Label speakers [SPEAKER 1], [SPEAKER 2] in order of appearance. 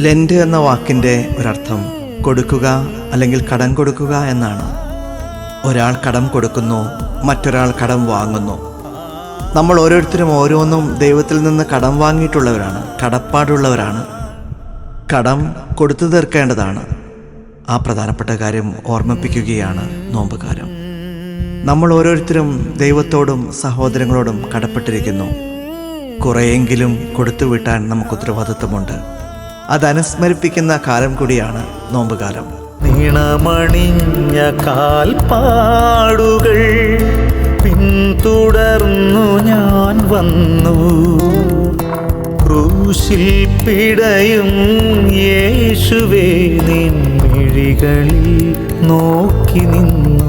[SPEAKER 1] Lent എന്ന വാക്കിൻ്റെ ഒരർത്ഥം കൊടുക്കുക അല്ലെങ്കിൽ കടം കൊടുക്കുക എന്നാണ്. ഒരാൾ കടം കൊടുക്കുന്നു, മറ്റൊരാൾ കടം വാങ്ങുന്നു. നമ്മൾ ഓരോരുത്തരും ഓരോന്നും ദൈവത്തിൽ നിന്ന് കടം വാങ്ങിയിട്ടുള്ളവരാണ്, കടപ്പാടുള്ളവരാണ്. കടം കൊടുത്തു തീർക്കേണ്ടതാണ്. ആ പ്രധാനപ്പെട്ട കാര്യം ഓർമ്മിപ്പിക്കുകയാണ് നോമ്പുകാലം. നമ്മൾ ഓരോരുത്തരും ദൈവത്തോടും സഹോദരങ്ങളോടും കടപ്പെട്ടിരിക്കുന്നു. കുറേയെങ്കിലും കൊടുത്തു വീട്ടാൻ നമുക്ക് ഉത്തരവാദിത്വമുണ്ട്. അതനുസ്മരിപ്പിക്കുന്ന കാലം കൂടിയാണ് നോമ്പുകാലം.
[SPEAKER 2] നിണമണിഞ്ഞ കാൽപ്പാടുകൾ പിന്തുടർന്നു ഞാൻ വന്നു, ക്രൂശിൽ പിടയും യേശുവേ നിൻ മിഴികളിൽ നോക്കി നിന്നു.